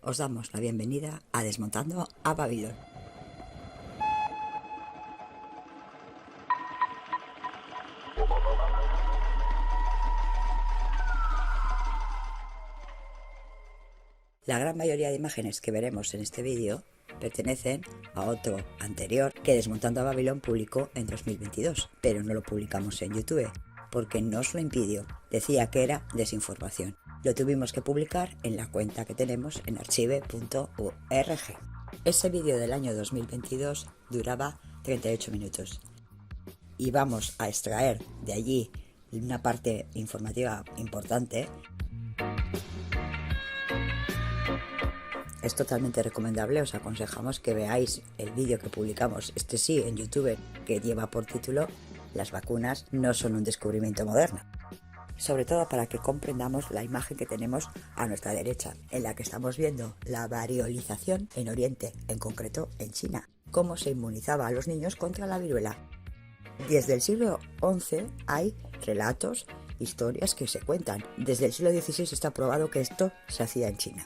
os damos la bienvenida a Desmontando a Babilón. La gran mayoría de imágenes que veremos en este vídeo pertenecen a otro anterior que Desmontando a Babilón publicó en 2022, pero no lo publicamos en YouTube porque nos lo impidió. Decía que era desinformación. Lo tuvimos que publicar en la cuenta que tenemos en archive.org. Ese vídeo del año 2022 duraba 38 minutos y vamos a extraer de allí una parte informativa importante. Es totalmente recomendable, os aconsejamos que veáis el vídeo que publicamos, este sí, en YouTube, que lleva por título "Las vacunas no son un descubrimiento moderno". Sobre todo para que comprendamos la imagen que tenemos a nuestra derecha, en la que estamos viendo la variolización en Oriente, en concreto en China, cómo se inmunizaba a los niños contra la viruela. Desde el siglo XI hay relatos, historias que se cuentan. Desde el siglo XVI está probado que esto se hacía en China.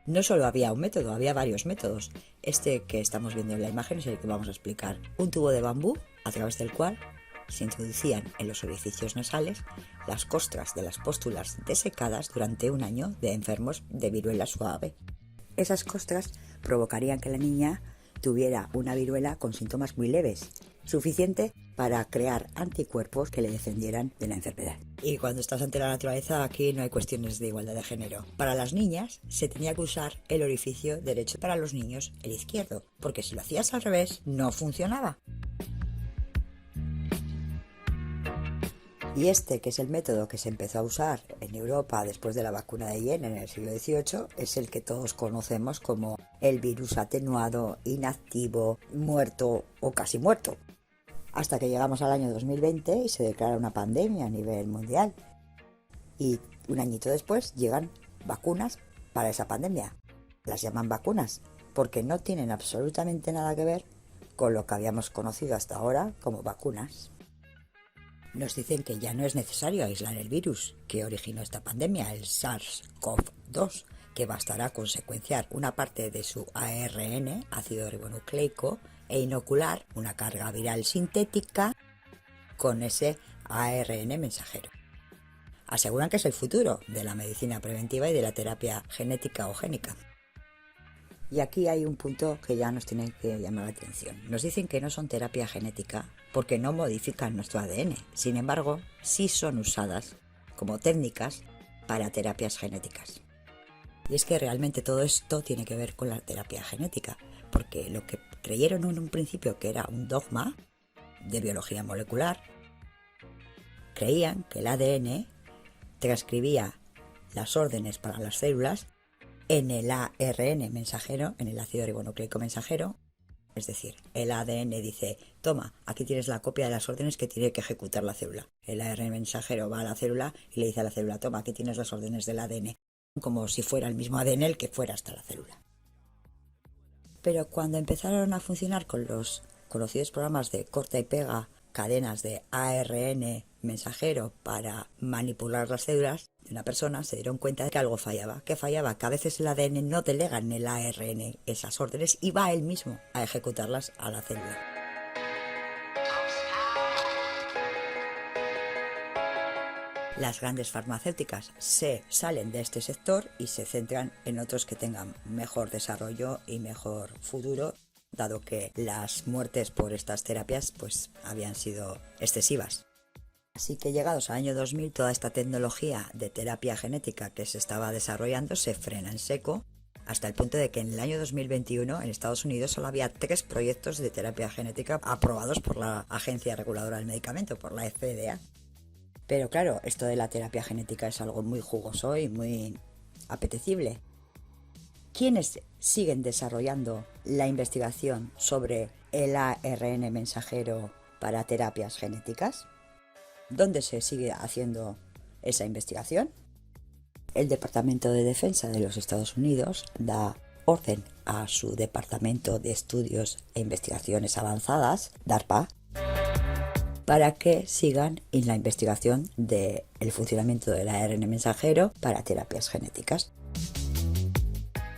No solo había un método, había varios métodos. Este que estamos viendo en la imagen es el que vamos a explicar. Un tubo de bambú a través del cual se introducían en los orificios nasales las costras de las póstulas desecadas durante un año de enfermos de viruela suave. Esas costras provocarían que la niña tuviera una viruela con síntomas muy leves, suficiente para crear anticuerpos que le defendieran de la enfermedad. Y cuando estás ante la naturaleza, aquí no hay cuestiones de igualdad de género. Para las niñas se tenía que usar el orificio derecho, para los niños el izquierdo, porque si lo hacías al revés no funcionaba. Y este, que es el método que se empezó a usar en Europa después de la vacuna de Jenner en el siglo XVIII, es el que todos conocemos como el virus atenuado, inactivo, muerto o casi muerto. Hasta que llegamos al año 2020 y se declara una pandemia a nivel mundial. Y un añito después llegan vacunas para esa pandemia. Las llaman vacunas porque no tienen absolutamente nada que ver con lo que habíamos conocido hasta ahora como vacunas. Nos dicen que ya no es necesario aislar el virus que originó esta pandemia, el SARS-CoV-2, que bastará con secuenciar una parte de su ARN, ácido ribonucleico, e inocular una carga viral sintética con ese ARN mensajero. Aseguran que es el futuro de la medicina preventiva y de la terapia genética o génica. Y aquí hay un punto que ya nos tiene que llamar la atención. Nos dicen que no son terapia genética porque no modifican nuestro ADN. Sin embargo, sí son usadas como técnicas para terapias genéticas. Y es que realmente todo esto tiene que ver con la terapia genética, porque lo que creyeron en un principio que era un dogma de biología molecular, creían que el ADN transcribía las órdenes para las células en el ARN mensajero, en el ácido ribonucleico mensajero. Es decir, el ADN dice: toma, aquí tienes la copia de las órdenes que tiene que ejecutar la célula. El ARN mensajero va a la célula y le dice a la célula: toma, aquí tienes las órdenes del ADN. Como si fuera el mismo ADN el que fuera hasta la célula. Pero cuando empezaron a funcionar con los conocidos programas de corta y pega, cadenas de ARN mensajero para manipular las células de una persona, se dieron cuenta de que algo fallaba. ¿Qué fallaba? Que a veces el ADN no delega en el ARN esas órdenes y va él mismo a ejecutarlas a la célula. Las grandes farmacéuticas se salen de este sector y se centran en otros que tengan mejor desarrollo y mejor futuro, dado que las muertes por estas terapias pues habían sido excesivas. Así que llegados al año 2000, toda esta tecnología de terapia genética que se estaba desarrollando se frena en seco, hasta el punto de que en el año 2021 en Estados Unidos solo había 3 proyectos de terapia genética aprobados por la Agencia Reguladora del Medicamento, por la FDA. Pero claro, esto de la terapia genética es algo muy jugoso y muy apetecible. ¿Quiénes siguen desarrollando la investigación sobre el ARN mensajero para terapias genéticas? ¿Dónde se sigue haciendo esa investigación? El Departamento de Defensa de los Estados Unidos da orden a su Departamento de Estudios e Investigaciones Avanzadas, DARPA, para que sigan en la investigación del funcionamiento del ARN mensajero para terapias genéticas.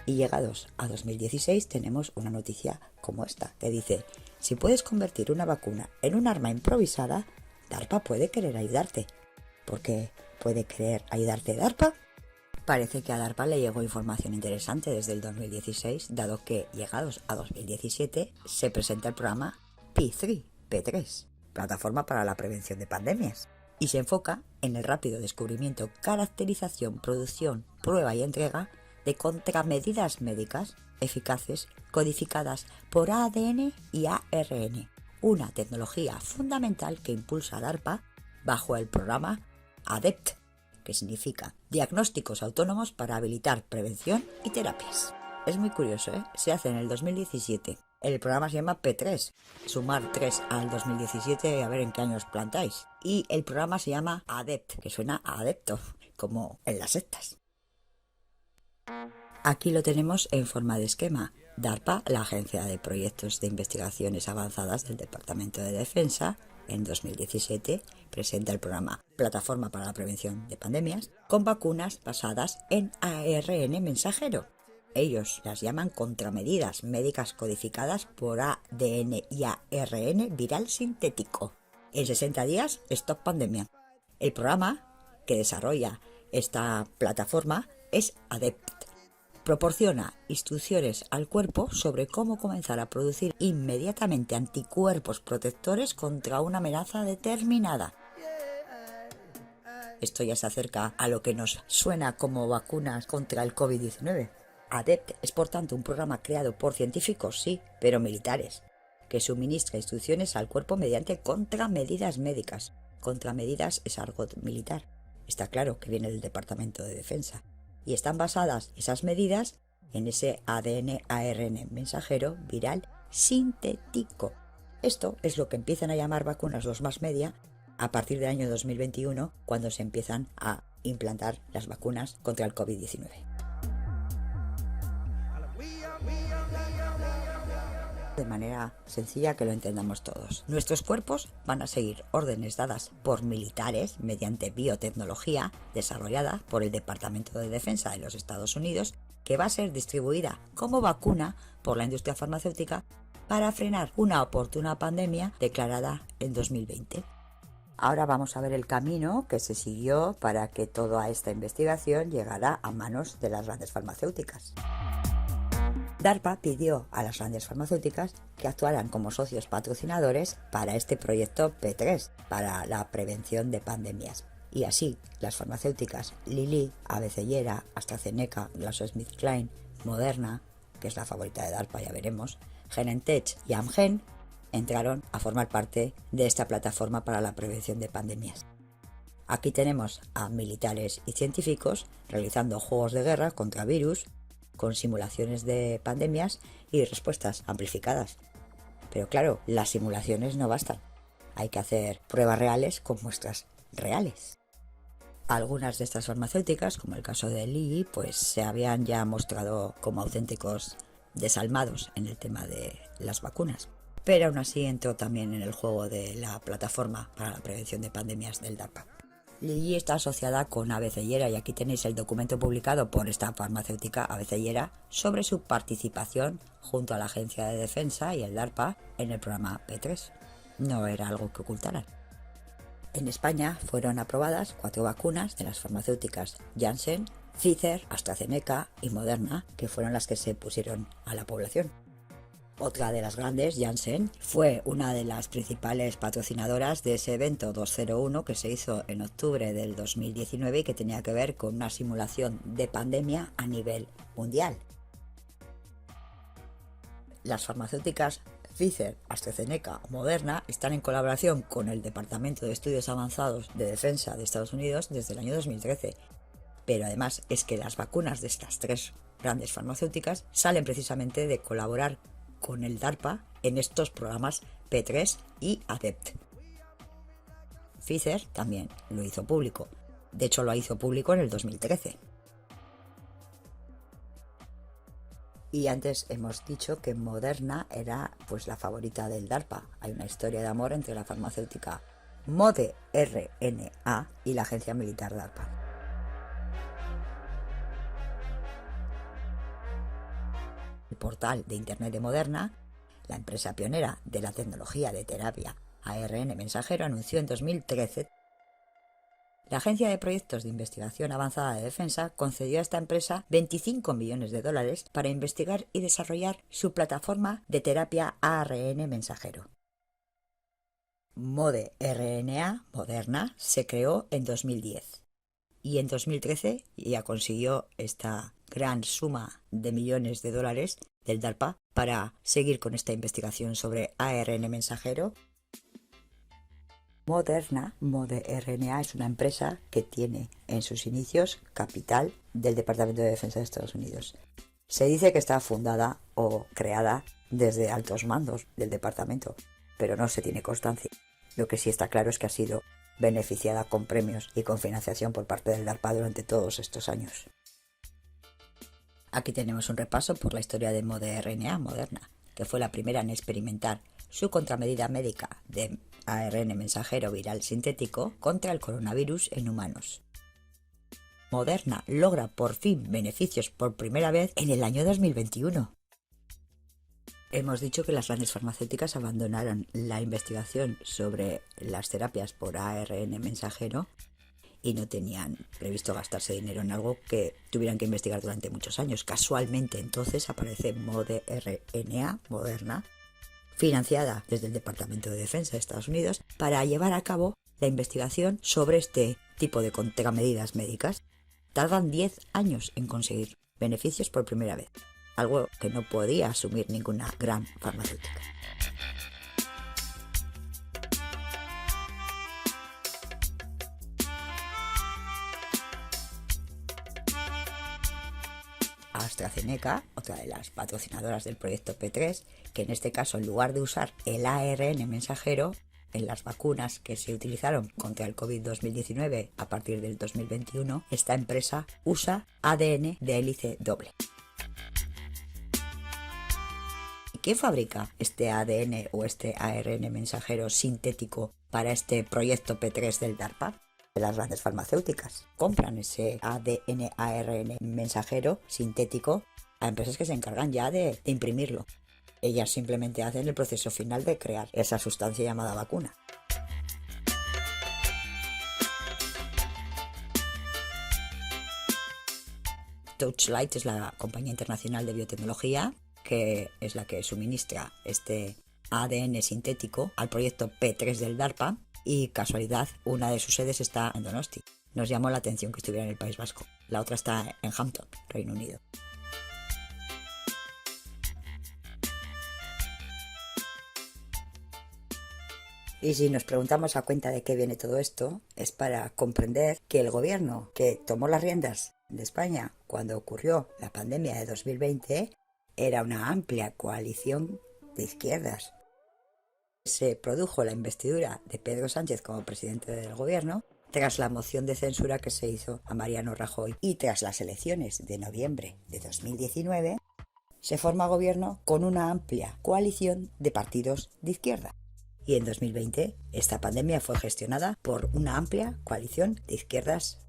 Y llegados a 2016 tenemos una noticia como esta, que dice: si puedes convertir una vacuna en un arma improvisada, DARPA puede querer ayudarte. ¿Por qué puede querer ayudarte DARPA? Parece que a DARPA le llegó información interesante desde el 2016, dado que, llegados a 2017, se presenta el programa P3, Plataforma para la Prevención de Pandemias, y se enfoca en el rápido descubrimiento, caracterización, producción, prueba y entrega de contramedidas médicas eficaces codificadas por ADN y ARN, una tecnología fundamental que impulsa a DARPA bajo el programa ADEPT, que significa Diagnósticos Autónomos para habilitar prevención y terapias. Es muy curioso, ¿eh? Se hace en el 2017. El programa se llama P3, sumar 3 al 2017 y a ver en qué año os plantáis. Y el programa se llama ADEPT, que suena a adepto, como en las sectas. Aquí lo tenemos en forma de esquema. DARPA, la Agencia de Proyectos de Investigaciones Avanzadas del Departamento de Defensa, en 2017 presenta el programa Plataforma para la Prevención de Pandemias con vacunas basadas en ARN mensajero. Ellos las llaman contramedidas médicas codificadas por ADN y ARN viral sintético. En 60 días, stop pandemia. El programa que desarrolla esta plataforma es ADEPT. Proporciona instrucciones al cuerpo sobre cómo comenzar a producir inmediatamente anticuerpos protectores contra una amenaza determinada. Esto ya se acerca a lo que nos suena como vacunas contra el COVID-19. ADEPT es por tanto un programa creado por científicos, sí, pero militares, que suministra instrucciones al cuerpo mediante contramedidas médicas. Contramedidas es argot militar. Está claro que viene del Departamento de Defensa. Y están basadas esas medidas en ese ADN-ARN mensajero viral sintético. Esto es lo que empiezan a llamar vacunas los más media a partir del año 2021, cuando se empiezan a implantar las vacunas contra el COVID-19. De manera sencilla que lo entendamos todos. Nuestros cuerpos van a seguir órdenes dadas por militares mediante biotecnología desarrollada por el Departamento de Defensa de los Estados Unidos, que va a ser distribuida como vacuna por la industria farmacéutica para frenar una oportuna pandemia declarada en 2020. Ahora vamos a ver el camino que se siguió para que toda esta investigación llegara a manos de las grandes farmacéuticas. DARPA pidió a las grandes farmacéuticas que actuaran como socios patrocinadores para este proyecto P3, para la prevención de pandemias. Y así, las farmacéuticas Lilly, Abecellera, AstraZeneca, GlaxoSmithKline, Moderna, que es la favorita de DARPA, ya veremos, Genentech y Amgen, entraron a formar parte de esta plataforma para la prevención de pandemias. Aquí tenemos a militares y científicos realizando juegos de guerra contra virus, con simulaciones de pandemias y respuestas amplificadas. Pero claro, las simulaciones no bastan. Hay que hacer pruebas reales con muestras reales. Algunas de estas farmacéuticas, como el caso de Lilly, pues se habían ya mostrado como auténticos desalmados en el tema de las vacunas. Pero aún así entró también en el juego de la plataforma para la prevención de pandemias del DARPA. Lilly está asociada con Abecellera y aquí tenéis el documento publicado por esta farmacéutica Abecellera sobre su participación junto a la Agencia de Defensa y el DARPA en el programa P3. No era algo que ocultaran. En España fueron aprobadas 4 vacunas de las farmacéuticas Janssen, Pfizer, AstraZeneca y Moderna, que fueron las que se pusieron a la población. Otra de las grandes, Janssen, fue una de las principales patrocinadoras de ese evento 201 que se hizo en octubre del 2019 y que tenía que ver con una simulación de pandemia a nivel mundial. Las farmacéuticas Pfizer, AstraZeneca o Moderna están en colaboración con el Departamento de Estudios Avanzados de Defensa de Estados Unidos desde el año 2013. Pero además es que las vacunas de estas 3 grandes farmacéuticas salen precisamente de colaborar con el DARPA en estos programas P3 y ADEPT. Pfizer también lo hizo público. De hecho, lo hizo público en el 2013. Y antes hemos dicho que Moderna era pues la favorita del DARPA. Hay una historia de amor entre la farmacéutica Moderna y la agencia militar DARPA. el portal de Internet de Moderna, la empresa pionera de la tecnología de terapia ARN mensajero, anunció en 2013. La Agencia de Proyectos de Investigación Avanzada de Defensa concedió a esta empresa 25 millones de dólares para investigar y desarrollar su plataforma de terapia ARN mensajero. ModeRNA, Moderna, se creó en 2010 y en 2013 ya consiguió esta gran suma de millones de dólares del DARPA para seguir con esta investigación sobre ARN mensajero. ModeRNA es una empresa que tiene en sus inicios capital del Departamento de Defensa de Estados Unidos. Se dice que está fundada o creada desde altos mandos del departamento, pero no se tiene constancia. Lo que sí está claro es que ha sido beneficiada con premios y con financiación por parte del DARPA durante todos estos años. Aquí tenemos un repaso por la historia de ModeRNA, Moderna, que fue la primera en experimentar su contramedida médica de ARN mensajero viral sintético contra el coronavirus en humanos. Moderna logra por fin beneficios por primera vez en el año 2021. Hemos dicho que las grandes farmacéuticas abandonaron la investigación sobre las terapias por ARN mensajero y no tenían previsto gastarse dinero en algo que tuvieran que investigar durante muchos años. Casualmente entonces aparece ModeRNA, Moderna, financiada desde el Departamento de Defensa de Estados Unidos para llevar a cabo la investigación sobre este tipo de contramedidas médicas. Tardan 10 años en conseguir beneficios por primera vez, algo que no podía asumir ninguna gran farmacéutica. AstraZeneca, otra de las patrocinadoras del proyecto P3, que en este caso en lugar de usar el ARN mensajero en las vacunas que se utilizaron contra el COVID-2019 a partir del 2021, esta empresa usa ADN de hélice doble. ¿Y quién fabrica este ADN o este ARN mensajero sintético para este proyecto P3 del DARPA? Las grandes farmacéuticas compran ese ADN ARN mensajero sintético a empresas que se encargan ya de imprimirlo. Ellas simplemente hacen el proceso final de crear esa sustancia llamada vacuna. Touchlight es la compañía internacional de biotecnología que es la que suministra este ADN sintético al proyecto P3 del DARPA. Y casualidad, una de sus sedes está en Donosti. Nos llamó la atención que estuviera en el País Vasco. La otra está en Hampton, Reino Unido. Y si nos preguntamos a cuenta de qué viene todo esto, es para comprender que el gobierno que tomó las riendas de España cuando ocurrió la pandemia de 2020 era una amplia coalición de izquierdas. Se produjo la investidura de Pedro Sánchez como presidente del gobierno tras la moción de censura que se hizo a Mariano Rajoy y tras las elecciones de noviembre de 2019 se forma gobierno con una amplia coalición de partidos de izquierda. Y en 2020 esta pandemia fue gestionada por una amplia coalición de izquierdas.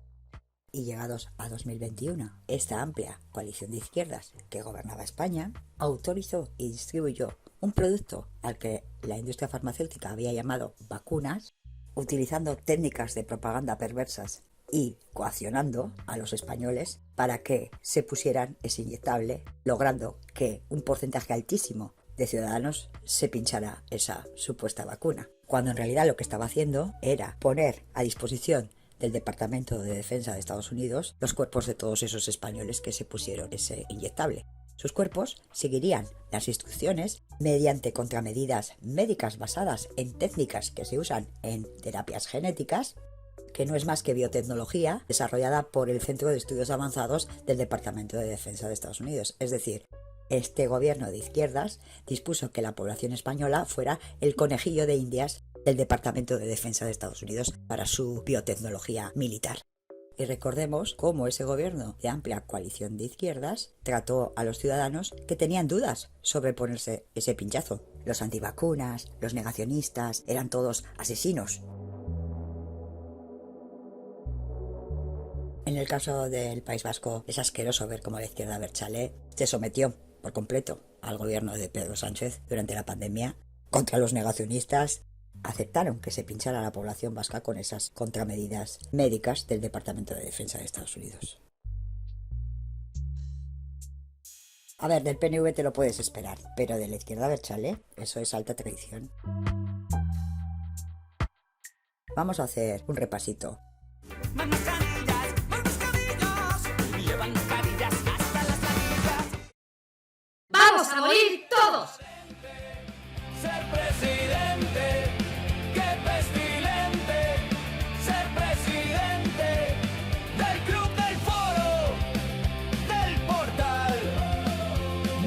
Y llegados a 2021, esta amplia coalición de izquierdas que gobernaba España autorizó y distribuyó un producto al que la industria farmacéutica había llamado vacunas, utilizando técnicas de propaganda perversas y coaccionando a los españoles para que se pusieran ese inyectable, logrando que un porcentaje altísimo de ciudadanos se pinchara esa supuesta vacuna, cuando en realidad lo que estaba haciendo era poner a disposición del Departamento de Defensa de Estados Unidos los cuerpos de todos esos españoles que se pusieron ese inyectable. Sus cuerpos seguirían las instrucciones mediante contramedidas médicas basadas en técnicas que se usan en terapias genéticas, que no es más que biotecnología desarrollada por el Centro de Estudios Avanzados del Departamento de Defensa de Estados Unidos. Es decir, este gobierno de izquierdas dispuso que la población española fuera el conejillo de Indias del Departamento de Defensa de Estados Unidos para su biotecnología militar. Y recordemos cómo ese gobierno de amplia coalición de izquierdas trató a los ciudadanos que tenían dudas sobre ponerse ese pinchazo. Los antivacunas, los negacionistas, eran todos asesinos. En el caso del País Vasco es asqueroso ver cómo la izquierda Berchale se sometió por completo al gobierno de Pedro Sánchez durante la pandemia, contra los negacionistas, aceptaron que se pinchara a la población vasca con esas contramedidas médicas del Departamento de Defensa de Estados Unidos. A ver, del PNV te lo puedes esperar, pero de la izquierda Berchale, eso es alta traición. Vamos a hacer un repasito. Más mascarillas, llevan mascarillas hasta las planillas. ¡Vamos a morir todos! Ser presidente, qué pestilente. Ser presidente del club, del foro, del portal,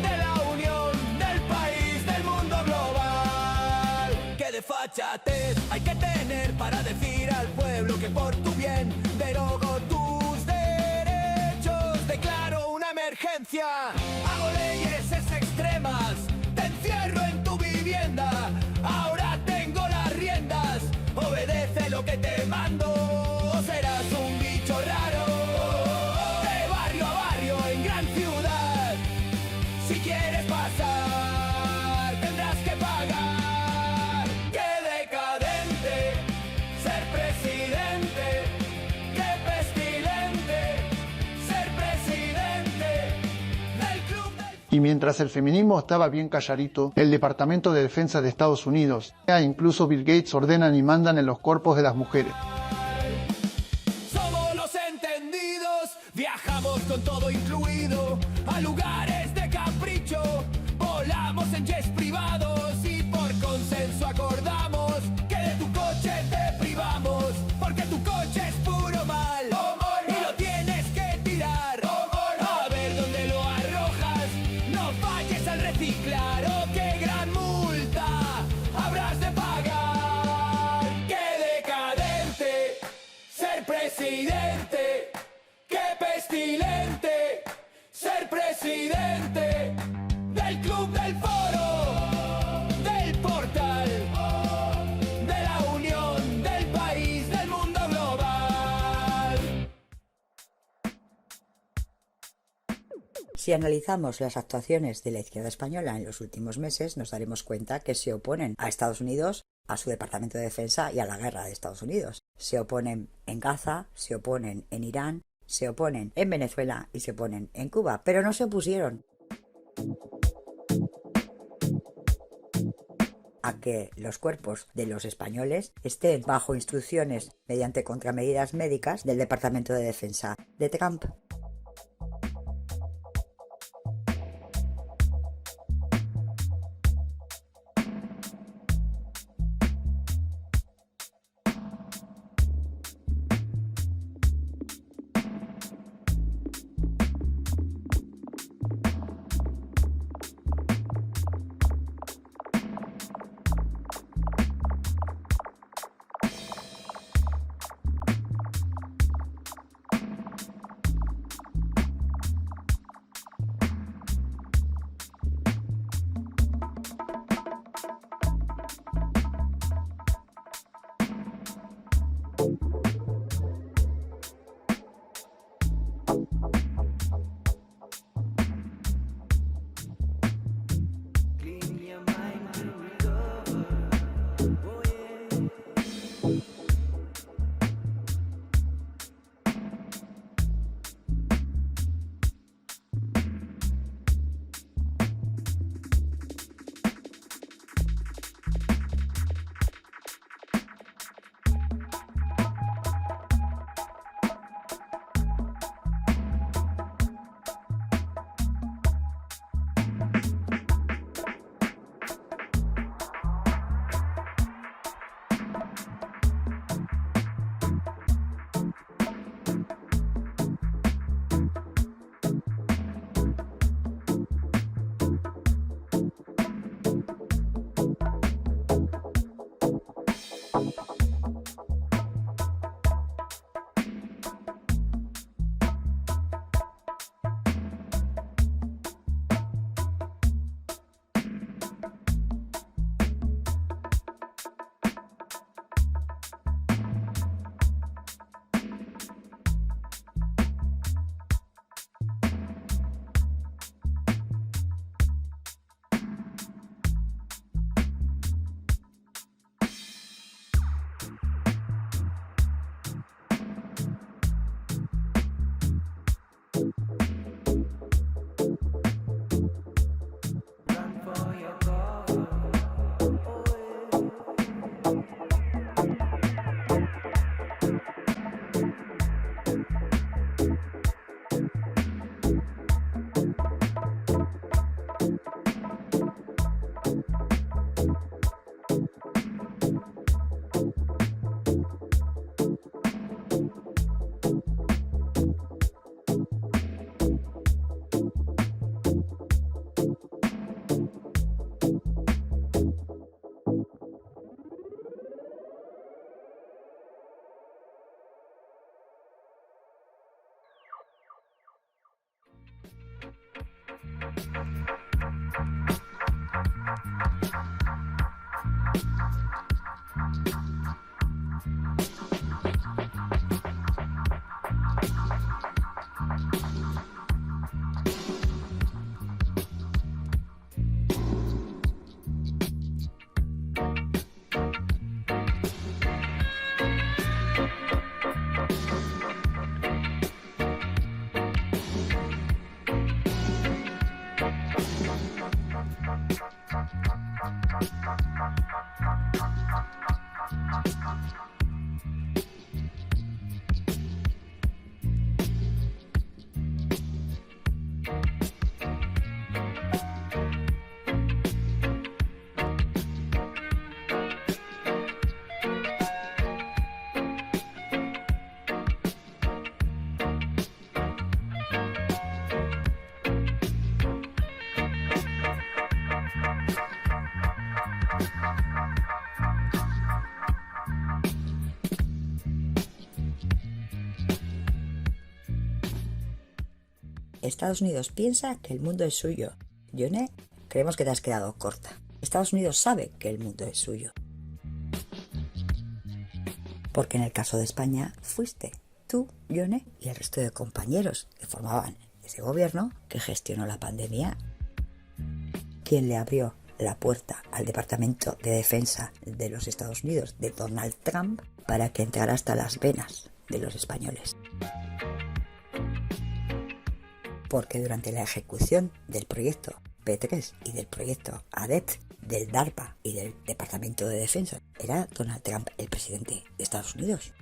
de la unión, del país, del mundo global. Qué desfachatez hay que tener para decir al pueblo que por tu bien derogo tus derechos. Declaro una emergencia, hago leyes extremas, te encierro en tu vivienda. Ahora tengo las riendas, obedece lo que te mando. O serás un bicho raro, de barrio a barrio en gran ciudad. Si quieres pasar, tendrás que pagar. ¡Qué decadente! Ser presidente, qué pestilente. Ser presidente del club del... Y mientras el feminismo estaba bien calladito, el Departamento de Defensa de Estados Unidos, e incluso Bill Gates ordenan y mandan en los cuerpos de las mujeres. Somos los entendidos, viajamos con todo incluido a lugares de capricho, volamos en jets privados y por consenso acordamos que de tu coche te privamos, porque tu coche es puro mal y lo tienes que tirar. A ver dónde lo arrojas, no falles al reciclar, oh qué gran multa habrás de pagar. ¡Qué decadente! Ser presidente, qué pestilente. Ser presidente del club, del foro, del portal, de la unión, del país, del mundo global. Si analizamos las actuaciones de la izquierda española en los últimos meses, nos daremos cuenta que se oponen a Estados Unidos, a su Departamento de Defensa y a la guerra de Estados Unidos. Se oponen en Gaza, se oponen en Irán, se oponen en Venezuela y se oponen en Cuba, pero no se opusieron a que los cuerpos de los españoles estén bajo instrucciones mediante contramedidas médicas del Departamento de Defensa de Trump. Estados Unidos piensa que el mundo es suyo. Yone, creemos que te has quedado corta. Estados Unidos sabe que el mundo es suyo. Porque en el caso de España fuiste tú, Yone, y el resto de compañeros que formaban ese gobierno que gestionó la pandemia quien le abrió la puerta al Departamento de Defensa de los Estados Unidos de Donald Trump para que entrara hasta las venas de los españoles. Porque durante la ejecución del proyecto P3 y del proyecto ADET, del DARPA y del Departamento de Defensa, era Donald Trump el presidente de Estados Unidos.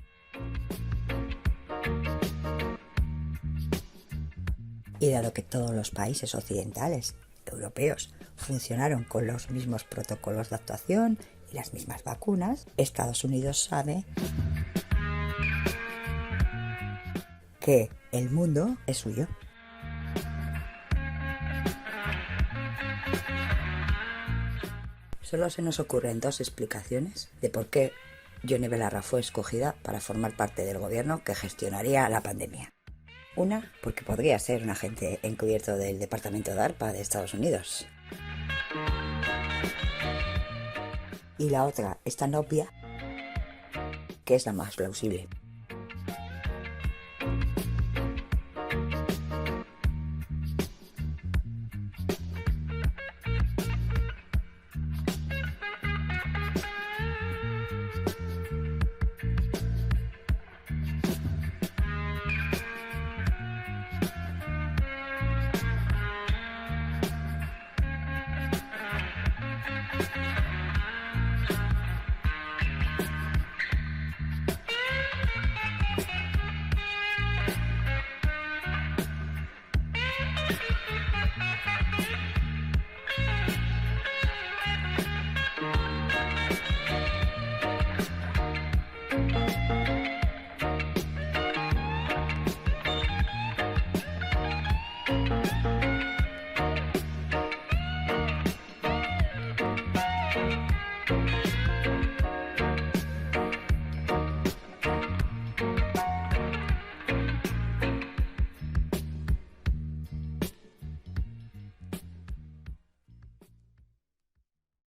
Y dado que todos los países occidentales, europeos, funcionaron con los mismos protocolos de actuación y las mismas vacunas, Estados Unidos sabe que el mundo es suyo. Solo se nos ocurren dos explicaciones de por qué Yone Belarra fue escogida para formar parte del gobierno que gestionaría la pandemia. Una, porque podría ser un agente encubierto del Departamento de DARPA de Estados Unidos. Y la otra es tan obvia que es la más plausible.